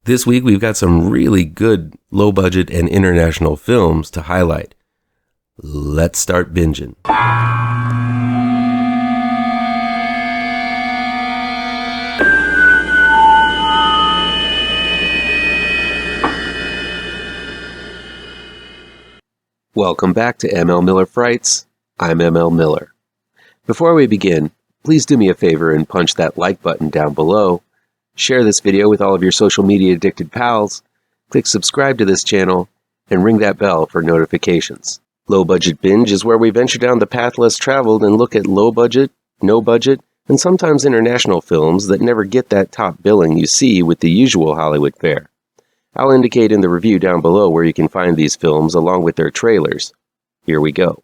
This week we've got some really good low-budget and international films to highlight. Let's start binging. Welcome back to ML Miller Frights. I'm ML Miller. Before we begin, please do me a favor and punch that like button down below. Share this video with all of your social media addicted pals. Click subscribe to this channel and ring that bell for notifications. Low Budget Binge is where we venture down the path less traveled and look at low budget, no budget, and sometimes international films that never get that top billing you see with the usual Hollywood fare. I'll indicate in the review down below where you can find these films along with their trailers. Here we go.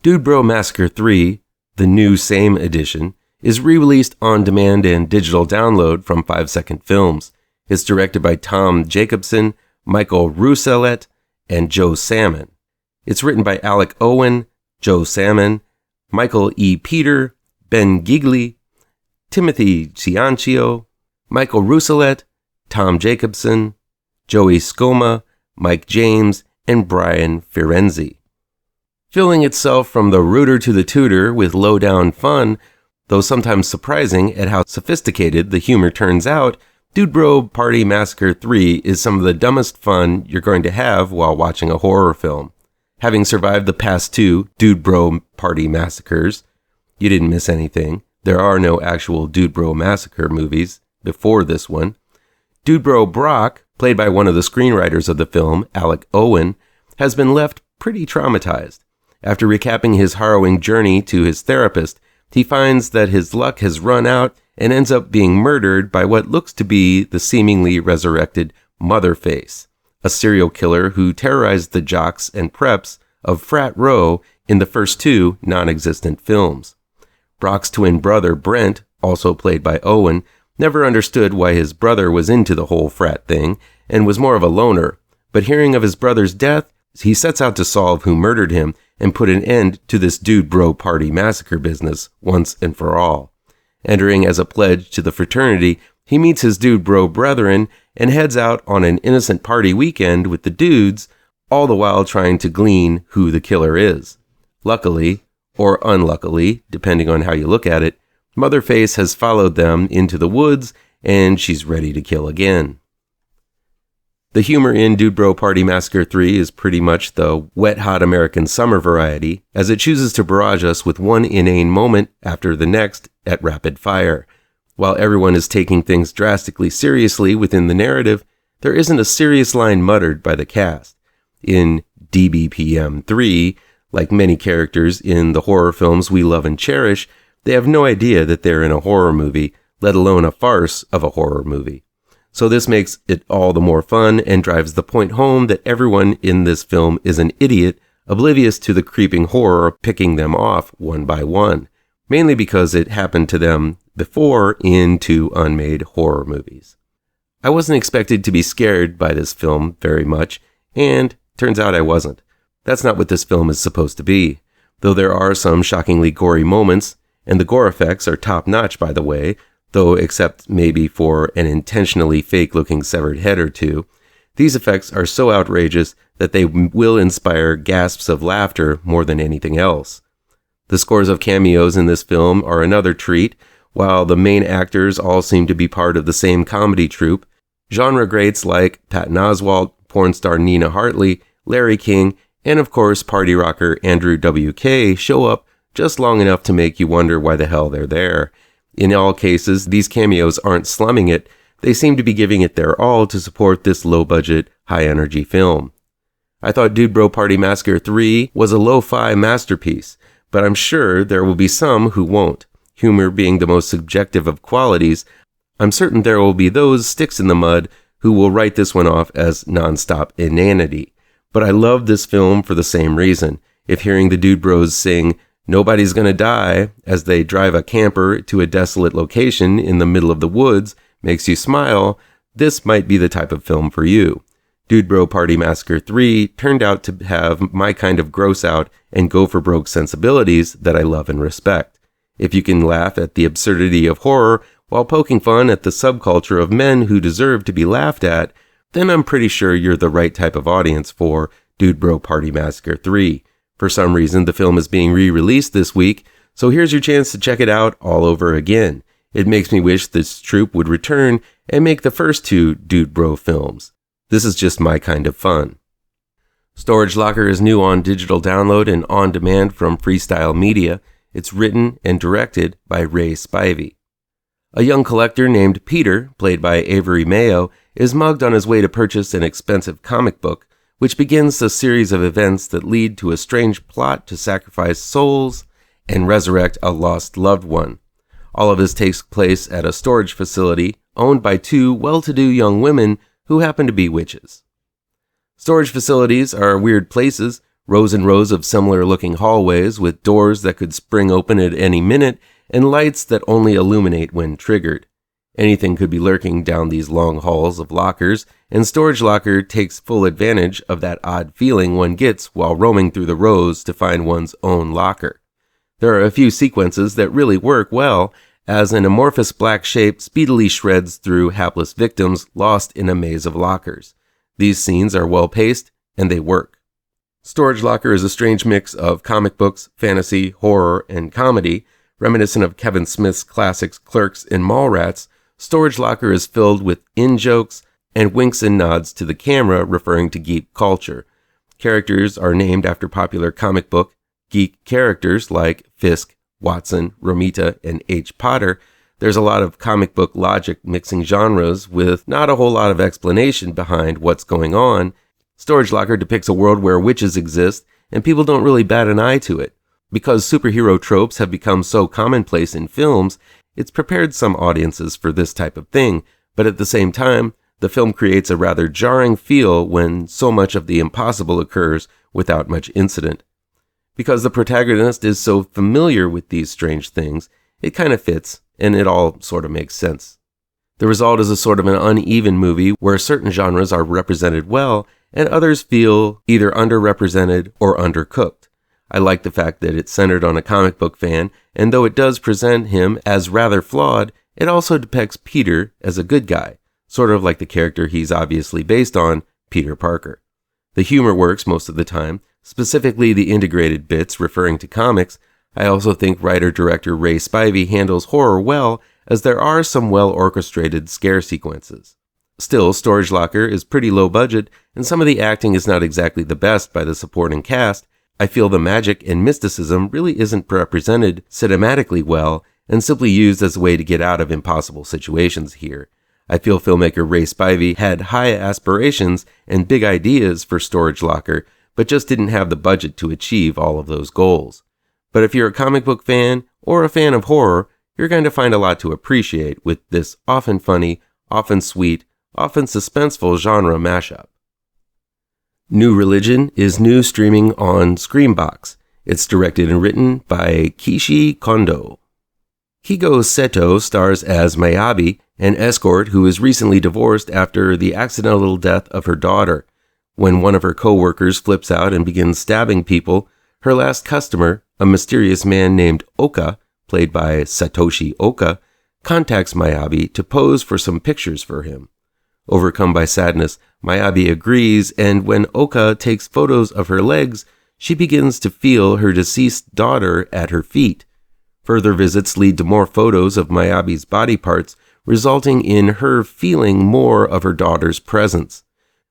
Dude Bro Massacre 3, the new Same edition, is re-released on demand and digital download from 5 Second Films. It's directed by Tomm Jacobsen, Michael Rousselet, and Joe Salmon. It's written by Alec Owen, Joe Salmon, Michael E. Peter, Ben Gigli, Timothy Ciancio, Michael Rousselet, Tomm Jacobsen, Joey Scoma, Mike James, and Brian Firenzi. Filling itself from the rooter to the tutor with low-down fun, though sometimes surprising at how sophisticated the humor turns out, Dude Bro Party Massacre 3 is some of the dumbest fun you're going to have while watching a horror film. Having survived the past two Dude Bro Party Massacres, you didn't miss anything. There are no actual Dude Bro Massacre movies before this one. Dude Bro Brock, played by one of the screenwriters of the film, Alec Owen, has been left pretty traumatized. After recapping his harrowing journey to his therapist, he finds that his luck has run out and ends up being murdered by what looks to be the seemingly resurrected Motherface, a serial killer who terrorized the jocks and preps of Frat Row in the first two non-existent films. Brock's twin brother, Brent, also played by Owen, never understood why his brother was into the whole frat thing and was more of a loner, but hearing of his brother's death, he sets out to solve who murdered him and put an end to this Dude Bro Party Massacre business once and for all. Entering as a pledge to the fraternity, he meets his Dude Bro brethren and heads out on an innocent party weekend with the dudes, all the while trying to glean who the killer is. Luckily, or unluckily, depending on how you look at it, Motherface has followed them into the woods, and she's ready to kill again. The humor in Dude Bro Party Massacre 3 is pretty much the wet-hot American summer variety, as it chooses to barrage us with one inane moment after the next at rapid fire. While everyone is taking things drastically seriously within the narrative, there isn't a serious line muttered by the cast. In DBPM 3, like many characters in the horror films we love and cherish, they have no idea that they're in a horror movie, let alone a farce of a horror movie. So this makes it all the more fun and drives the point home that everyone in this film is an idiot, oblivious to the creeping horror of picking them off one by one, mainly because it happened to them before in two unmade horror movies. I wasn't expected to be scared by this film very much, and turns out I wasn't. That's not what this film is supposed to be, though there are some shockingly gory moments, and the gore effects are top-notch, by the way, though except maybe for an intentionally fake-looking severed head or two. These effects are so outrageous that they will inspire gasps of laughter more than anything else. The scores of cameos in this film are another treat. While the main actors all seem to be part of the same comedy troupe, genre greats like Patton Oswalt, porn star Nina Hartley, Larry King, and of course party rocker Andrew W.K. show up just long enough to make you wonder why the hell they're there. In all cases, these cameos aren't slumming it. They seem to be giving it their all to support this low-budget, high-energy film. I thought Dude Bro Party Massacre 3 was a lo-fi masterpiece, but I'm sure there will be some who won't. Humor being the most subjective of qualities, I'm certain there will be those sticks in the mud who will write this one off as non-stop inanity. But I love this film for the same reason. If hearing the Dude Bros sing "Nobody's Gonna Die" as they drive a camper to a desolate location in the middle of the woods makes you smile, this might be the type of film for you. Dude Bro Party Massacre 3 turned out to have my kind of gross out and go for broke sensibilities that I love and respect. If you can laugh at the absurdity of horror while poking fun at the subculture of men who deserve to be laughed at, then I'm pretty sure you're the right type of audience for Dude Bro Party Massacre 3. For some reason, the film is being re-released this week, so here's your chance to check it out all over again. It makes me wish this troupe would return and make the first two Dude Bro films. This is just my kind of fun. Storage Locker is new on digital download and on demand from Freestyle Media. It's written and directed by Ray Spivey. A young collector named Peter, played by Avery Mayo, is mugged on his way to purchase an expensive comic book, which begins a series of events that lead to a strange plot to sacrifice souls and resurrect a lost loved one. All of this takes place at a storage facility owned by two well-to-do young women who happen to be witches. Storage facilities are weird places, rows and rows of similar-looking hallways with doors that could spring open at any minute and lights that only illuminate when triggered. Anything could be lurking down these long halls of lockers, and Storage Locker takes full advantage of that odd feeling one gets while roaming through the rows to find one's own locker. There are a few sequences that really work well, as an amorphous black shape speedily shreds through hapless victims lost in a maze of lockers. These scenes are well-paced, and they work. Storage Locker is a strange mix of comic books, fantasy, horror, and comedy. Reminiscent of Kevin Smith's classics Clerks and Mallrats, Storage Locker is filled with in-jokes and winks and nods to the camera referring to geek culture. Characters are named after popular comic book geek characters like Fisk, Watson, Romita, and H. Potter. There's a lot of comic book logic mixing genres with not a whole lot of explanation behind what's going on. Storage Locker depicts a world where witches exist and people don't really bat an eye to it. Because superhero tropes have become so commonplace in films, it's prepared some audiences for this type of thing, but at the same time, the film creates a rather jarring feel when so much of the impossible occurs without much incident. Because the protagonist is so familiar with these strange things, it kind of fits, and it all sort of makes sense. The result is a sort of an uneven movie where certain genres are represented well, and others feel either underrepresented or undercooked. I like the fact that it's centered on a comic book fan, and though it does present him as rather flawed, it also depicts Peter as a good guy, sort of like the character he's obviously based on, Peter Parker. The humor works most of the time, specifically the integrated bits referring to comics. I also think writer-director Ray Spivey handles horror well, as there are some well-orchestrated scare sequences. Still, Storage Locker is pretty low budget, and some of the acting is not exactly the best by the supporting cast. I feel the magic and mysticism really isn't represented cinematically well, and simply used as a way to get out of impossible situations here. I feel filmmaker Ray Spivey had high aspirations and big ideas for Storage Locker, but just didn't have the budget to achieve all of those goals. But if you're a comic book fan or a fan of horror, you're going to find a lot to appreciate with this often funny, often sweet, often suspenseful genre mashup. New Religion is new streaming on Screambox. It's directed and written by Keishi Kondo. Kigo Seto stars as Mayabi, an escort who is recently divorced after the accidental death of her daughter. When one of her co-workers flips out and begins stabbing people, her last customer, a mysterious man named Oka, played by Satoshi Oka, contacts Mayabi to pose for some pictures for him. Overcome by sadness, Mayabi agrees, and when Oka takes photos of her legs, she begins to feel her deceased daughter at her feet. Further visits lead to more photos of Mayabi's body parts, resulting in her feeling more of her daughter's presence.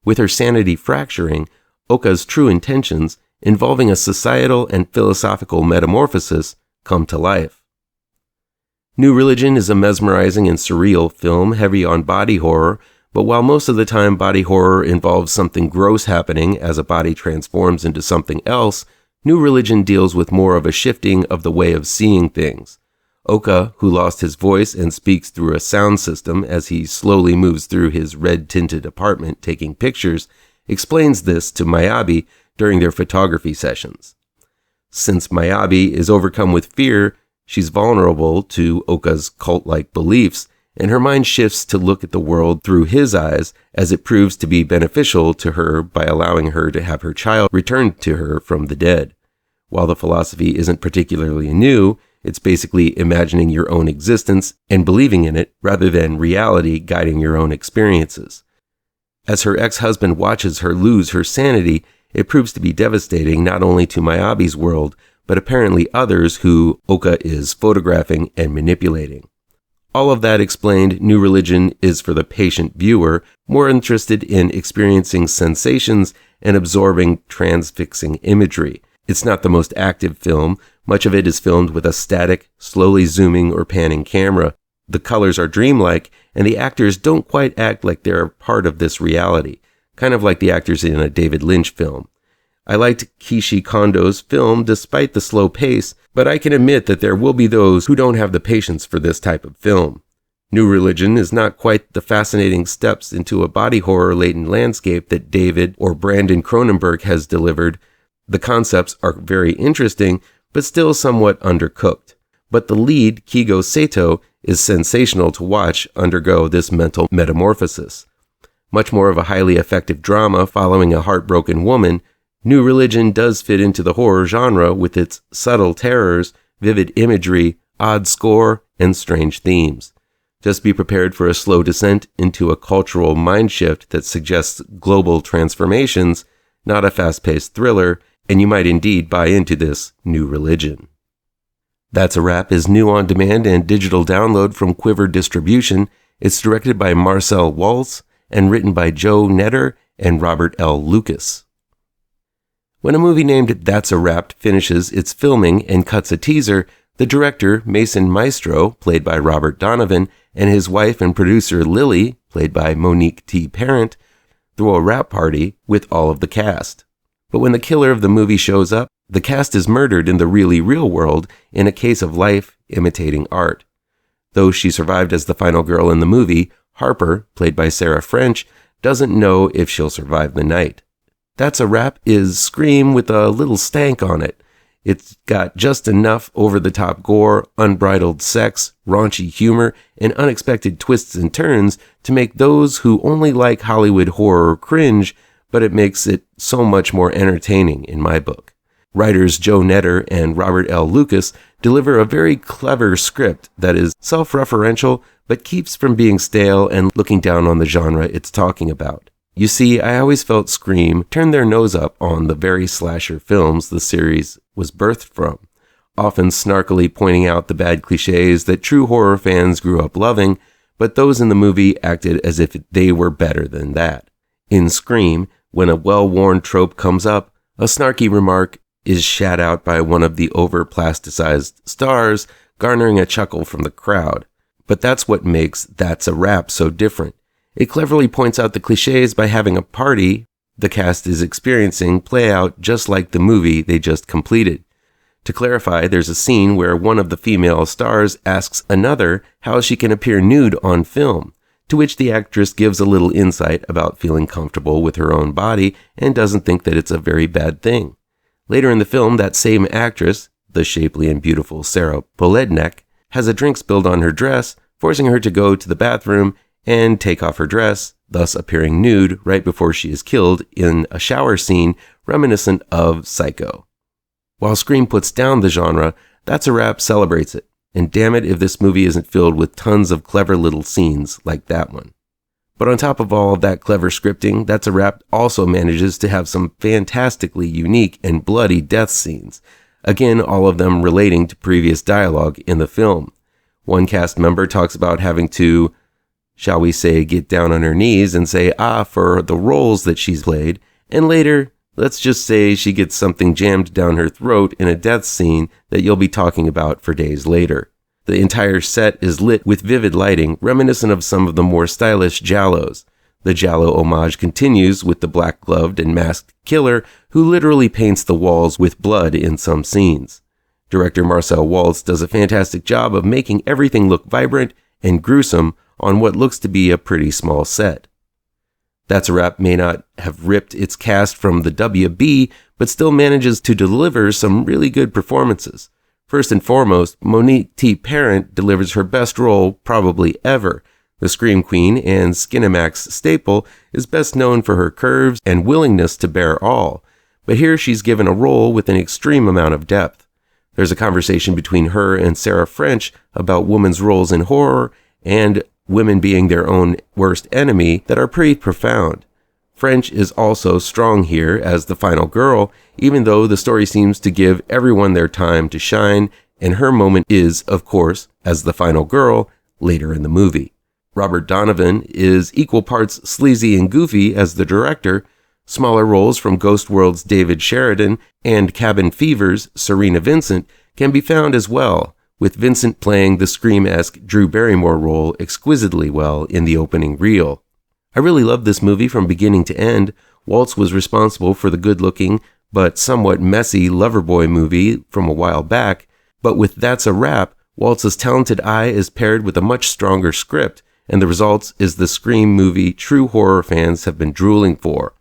With her sanity fracturing, Oka's true intentions, involving a societal and philosophical metamorphosis, come to life. New Religion is a mesmerizing and surreal film heavy on body horror, but while most of the time body horror involves something gross happening as a body transforms into something else, New Religion deals with more of a shifting of the way of seeing things. Oka, who lost his voice and speaks through a sound system as he slowly moves through his red-tinted apartment taking pictures, explains this to Mayabi during their photography sessions. Since Mayabi is overcome with fear, she's vulnerable to Oka's cult-like beliefs, and her mind shifts to look at the world through his eyes as it proves to be beneficial to her by allowing her to have her child returned to her from the dead. While the philosophy isn't particularly new, It's basically imagining your own existence and believing in it rather than reality guiding your own experiences. As her ex-husband watches her lose her sanity, it proves to be devastating not only to Miyabi's world, but apparently others who Oka is photographing and manipulating. All of that explained, New Religion is for the patient viewer, more interested in experiencing sensations and absorbing transfixing imagery. It's not the most active film. Much of it is filmed with a static, slowly zooming or panning camera. The colors are dreamlike, and the actors don't quite act like they're part of this reality, kind of like the actors in a David Lynch film. I liked Keishi Kondo's film despite the slow pace, but I can admit that there will be those who don't have the patience for this type of film. New Religion is not quite the fascinating steps into a body horror-laden landscape that David or Brandon Cronenberg has delivered. The concepts are very interesting, but still somewhat undercooked. But the lead, Kigo Sato, is sensational to watch undergo this mental metamorphosis. Much more of a highly effective drama following a heartbroken woman, New Religion does fit into the horror genre with its subtle terrors, vivid imagery, odd score, and strange themes. Just be prepared for a slow descent into a cultural mindshift that suggests global transformations, not a fast-paced thriller, and you might indeed buy into this New Religion. That's a Wrap is new on demand and digital download from Quiver Distribution. It's directed by Marcel Walz and written by Joe Knetter and Robert L. Lucas. When a movie named That's a Wrap finishes its filming and cuts a teaser, the director, Mason Maestro, played by Robert Donovan, and his wife and producer Lily, played by Monique T. Parent, throw a wrap party with all of the cast. But when the killer of the movie shows up, the cast is murdered in the really real world in a case of life imitating art. Though she survived as the final girl in the movie, Harper, played by Sarah French, doesn't know if she'll survive the night. That's a Wrap is Scream with a little stank on it. It's got just enough over-the-top gore, unbridled sex, raunchy humor, and unexpected twists and turns to make those who only like Hollywood horror cringe, but it makes it so much more entertaining in my book. Writers Joe Knetter and Robert L. Lucas deliver a very clever script that is self-referential, but keeps from being stale and looking down on the genre it's talking about. You see, I always felt Scream turned their nose up on the very slasher films the series was birthed from, often snarkily pointing out the bad cliches that true horror fans grew up loving, but those in the movie acted as if they were better than that. In Scream, when a well-worn trope comes up, a snarky remark is shat out by one of the over-plasticized stars, garnering a chuckle from the crowd. But that's what makes That's a Wrap so different. It cleverly points out the cliches by having a party the cast is experiencing play out just like the movie they just completed. To clarify, there's a scene where one of the female stars asks another how she can appear nude on film, to which the actress gives a little insight about feeling comfortable with her own body and doesn't think that it's a very bad thing. Later in the film, that same actress, the shapely and beautiful Sarah Polednek, has a drink spilled on her dress, forcing her to go to the bathroom and take off her dress, thus appearing nude right before she is killed in a shower scene reminiscent of Psycho. While Scream puts down the genre, That's a Wrap celebrates it, and damn it if this movie isn't filled with tons of clever little scenes like that one. But on top of all of that clever scripting, That's a Wrap also manages to have some fantastically unique and bloody death scenes, again all of them relating to previous dialogue in the film. One cast member talks about having to, shall we say, get down on her knees and say for the roles that she's played, and later, let's just say she gets something jammed down her throat in a death scene that you'll be talking about for days later. The entire set is lit with vivid lighting, reminiscent of some of the more stylish giallos. The giallo homage continues with the black-gloved and masked killer who literally paints the walls with blood in some scenes. Director Marcel Walz does a fantastic job of making everything look vibrant and gruesome on what looks to be a pretty small set. That's a Wrap may not have ripped its cast from the WB, but still manages to deliver some really good performances. First and foremost, Monique T. Parent delivers her best role probably ever. The Scream Queen and Skinamax staple is best known for her curves and willingness to bear all, but here she's given a role with an extreme amount of depth. There's a conversation between her and Sarah French about women's roles in horror and women being their own worst enemy that are pretty profound. French is also strong here as the final girl, even though the story seems to give everyone their time to shine, and her moment is, of course, as the final girl later in the movie. Robert Donovan is equal parts sleazy and goofy as the director. Smaller roles from Ghost World's David Sheridan and Cabin Fever's Serena Vincent can be found as well, with Vincent playing the Scream-esque Drew Barrymore role exquisitely well in the opening reel. I really loved this movie from beginning to end. Walz was responsible for the good-looking but somewhat messy Loverboy movie from a while back, but with That's a Wrap, Walz's talented eye is paired with a much stronger script, and the result is the Scream movie true horror fans have been drooling for.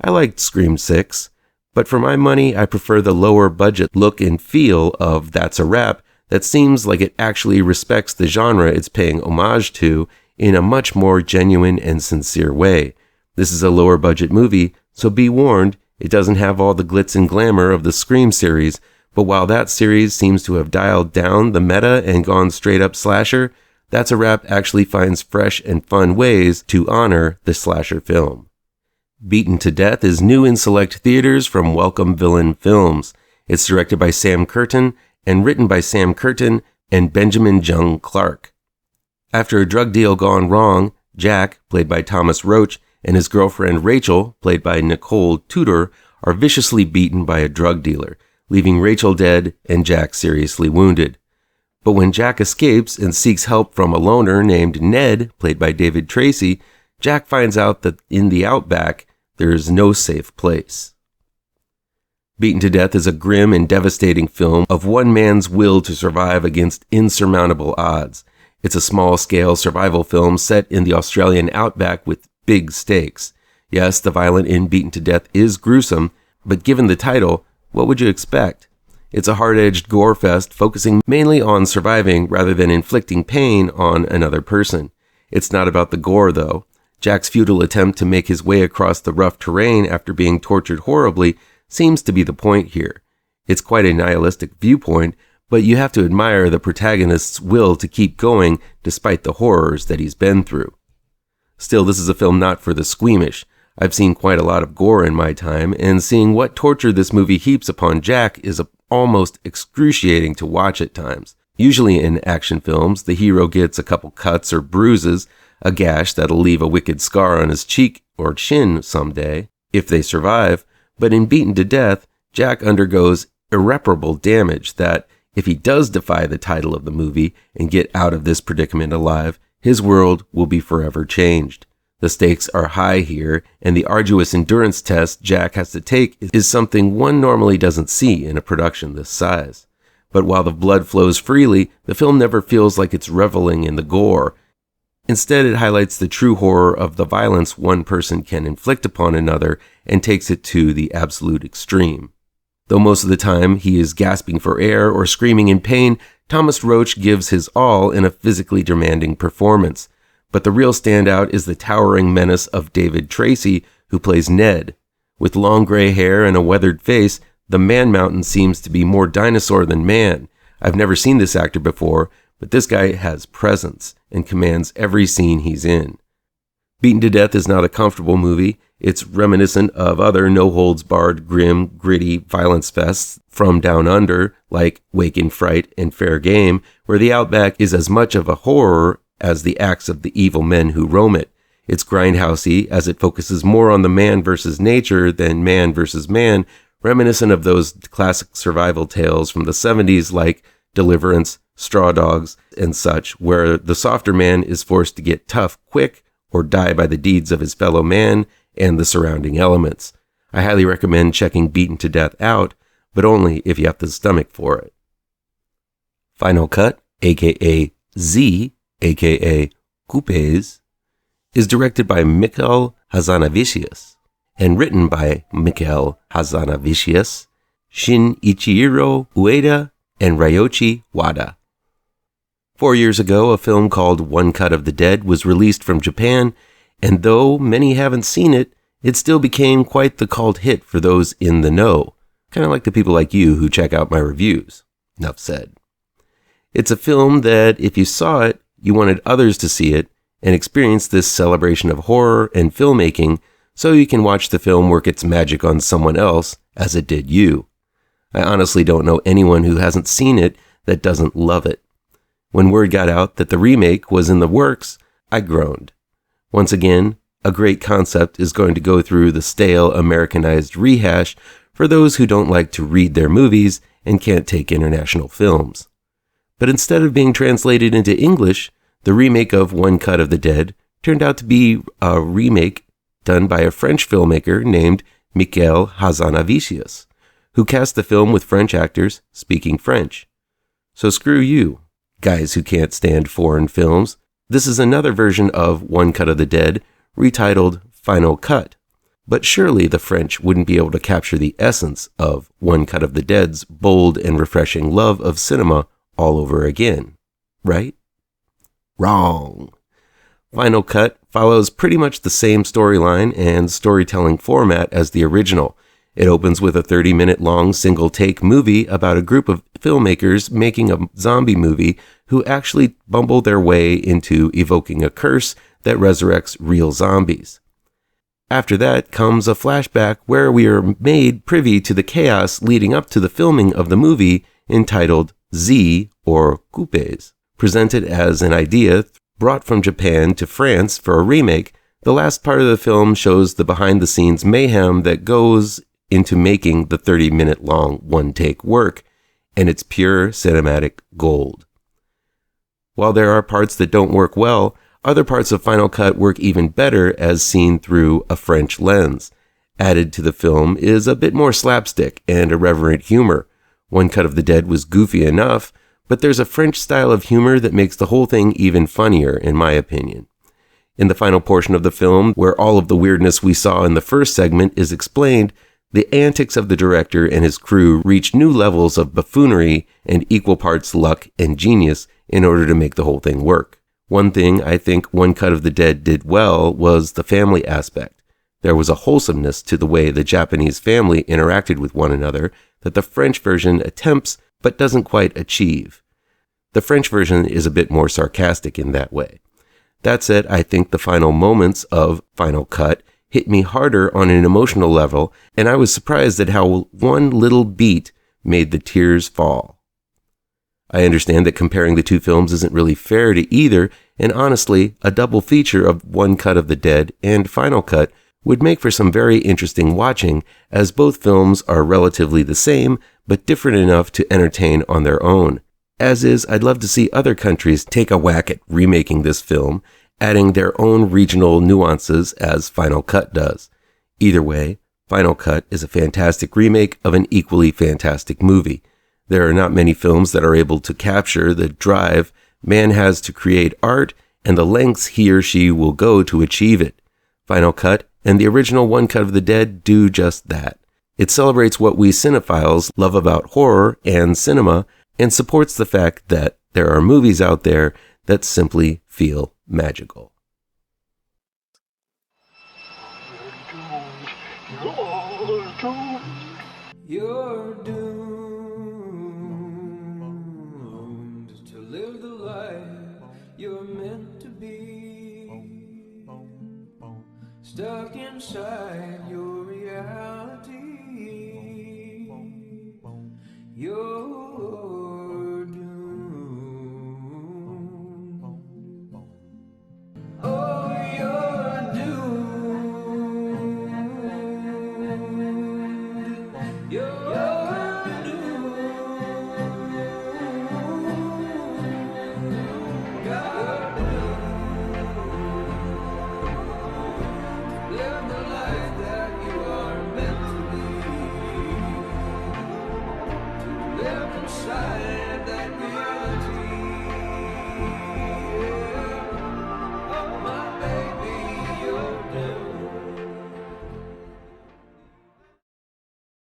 I liked Scream 6, but for my money, I prefer the lower budget look and feel of That's a Wrap that seems like it actually respects the genre it's paying homage to in a much more genuine and sincere way. This is a lower budget movie, so be warned, it doesn't have all the glitz and glamour of the Scream series, but while that series seems to have dialed down the meta and gone straight up slasher, That's a Wrap actually finds fresh and fun ways to honor the slasher film. Beaten to Death is new in select theaters from Welcome Villain Films. It's directed by Sam Curtin and written by Sam Curtin and Benjamin Jung-Clarke. After a drug deal gone wrong, Jack, played by Thomas Roach, and his girlfriend Rachel, played by Nicole Tudor, are viciously beaten by a drug dealer, leaving Rachel dead and Jack seriously wounded. But when Jack escapes and seeks help from a loner named Ned, played by David Tracy, Jack finds out that in the outback, there is no safe place. Beaten to Death is a grim and devastating film of one man's will to survive against insurmountable odds. It's a small-scale survival film set in the Australian outback with big stakes. Yes, the violence in Beaten to Death is gruesome, but given the title, what would you expect? It's a hard-edged gore fest focusing mainly on surviving rather than inflicting pain on another person. It's not about the gore, though. Jack's futile attempt to make his way across the rough terrain after being tortured horribly seems to be the point here. It's quite a nihilistic viewpoint, but you have to admire the protagonist's will to keep going despite the horrors that he's been through. Still, this is a film not for the squeamish. I've seen quite a lot of gore in my time, and seeing what torture this movie heaps upon Jack is almost excruciating to watch at times. Usually in action films, the hero gets a couple cuts or bruises, a gash that'll leave a wicked scar on his cheek or chin someday, if they survive, but in Beaten to Death, Jack undergoes irreparable damage that, if he does defy the title of the movie and get out of this predicament alive, his world will be forever changed. The stakes are high here, and the arduous endurance test Jack has to take is something one normally doesn't see in a production this size. But while the blood flows freely, the film never feels like it's reveling in the gore. Instead, it highlights the true horror of the violence one person can inflict upon another and takes it to the absolute extreme. Though most of the time he is gasping for air or screaming in pain, Thomas Roach gives his all in a physically demanding performance. But the real standout is the towering menace of David Tracy, who plays Ned. With long gray hair and a weathered face, the Man-Mountain seems to be more dinosaur than man. I've never seen this actor before, but this guy has presence and commands every scene he's in. Beaten to Death is not a comfortable movie. It's reminiscent of other no-holds-barred, grim, gritty violence fests from down under, like Wake in Fright and Fair Game, where the outback is as much of a horror as the acts of the evil men who roam it. It's grindhousey, as it focuses more on the man versus nature than man versus man, reminiscent of those classic survival tales from the 70s like Deliverance, Straw Dogs, and such, where the softer man is forced to get tough quick or die by the deeds of his fellow man and the surrounding elements. I highly recommend checking Beaten to Death out, but only if you have the stomach for it. Final Cut, aka Z, aka Coupes, is directed by Michael Hazanavicius and written by Michael Hazanavicius, Shinichirô Ueda, and Ryoichi Wada. 4 years ago, a film called One Cut of the Dead was released from Japan, and though many haven't seen it, it still became quite the cult hit for those in the know, kind of like the people like you who check out my reviews. Enough said. It's a film that, if you saw it, you wanted others to see it and experience this celebration of horror and filmmaking so you can watch the film work its magic on someone else as it did you. I honestly don't know anyone who hasn't seen it that doesn't love it. When word got out that the remake was in the works, I groaned. Once again, a great concept is going to go through the stale Americanized rehash for those who don't like to read their movies and can't take international films. But instead of being translated into English, the remake of One Cut of the Dead turned out to be a remake done by a French filmmaker named Michael Hazanavicius, who cast the film with French actors speaking French. So screw you, guys who can't stand foreign films. This is another version of One Cut of the Dead, retitled Final Cut. But surely the French wouldn't be able to capture the essence of One Cut of the Dead's bold and refreshing love of cinema all over again, right? Wrong. Final Cut follows pretty much the same storyline and storytelling format as the original. It opens with a 30-minute long single-take movie about a group of filmmakers making a zombie movie who actually bumble their way into evoking a curse that resurrects real zombies. After that comes a flashback where we are made privy to the chaos leading up to the filming of the movie entitled Z, or Coupes. Presented as an idea brought from Japan to France for a remake, the last part of the film shows the behind-the-scenes mayhem that goes into making the 30-minute long one-take work, and it's pure cinematic gold. While there are parts that don't work well, other parts of Final Cut work even better as seen through a French lens. Added to the film is a bit more slapstick and irreverent humor. One Cut of the Dead was goofy enough, but there's a French style of humor that makes the whole thing even funnier, in my opinion. In the final portion of the film, where all of the weirdness we saw in the first segment is explained, the antics of the director and his crew reach new levels of buffoonery and equal parts luck and genius in order to make the whole thing work. One thing I think One Cut of the Dead did well was the family aspect. There was a wholesomeness to the way the Japanese family interacted with one another that the French version attempts but doesn't quite achieve. The French version is a bit more sarcastic in that way. That said, I think the final moments of Final Cut hit me harder on an emotional level, and I was surprised at how one little beat made the tears fall. I understand that comparing the two films isn't really fair to either, and honestly, a double feature of One Cut of the Dead and Final Cut would make for some very interesting watching, as both films are relatively the same, but different enough to entertain on their own. As is, I'd love to see other countries take a whack at remaking this film, adding their own regional nuances as Final Cut does. Either way, Final Cut is a fantastic remake of an equally fantastic movie. There are not many films that are able to capture the drive man has to create art and the lengths he or she will go to achieve it. Final Cut and the original One Cut of the Dead do just that. It celebrates what we cinephiles love about horror and cinema and supports the fact that there are movies out there that simply feel magical. You're doomed to live the life you're meant to be, stuck inside your reality. You're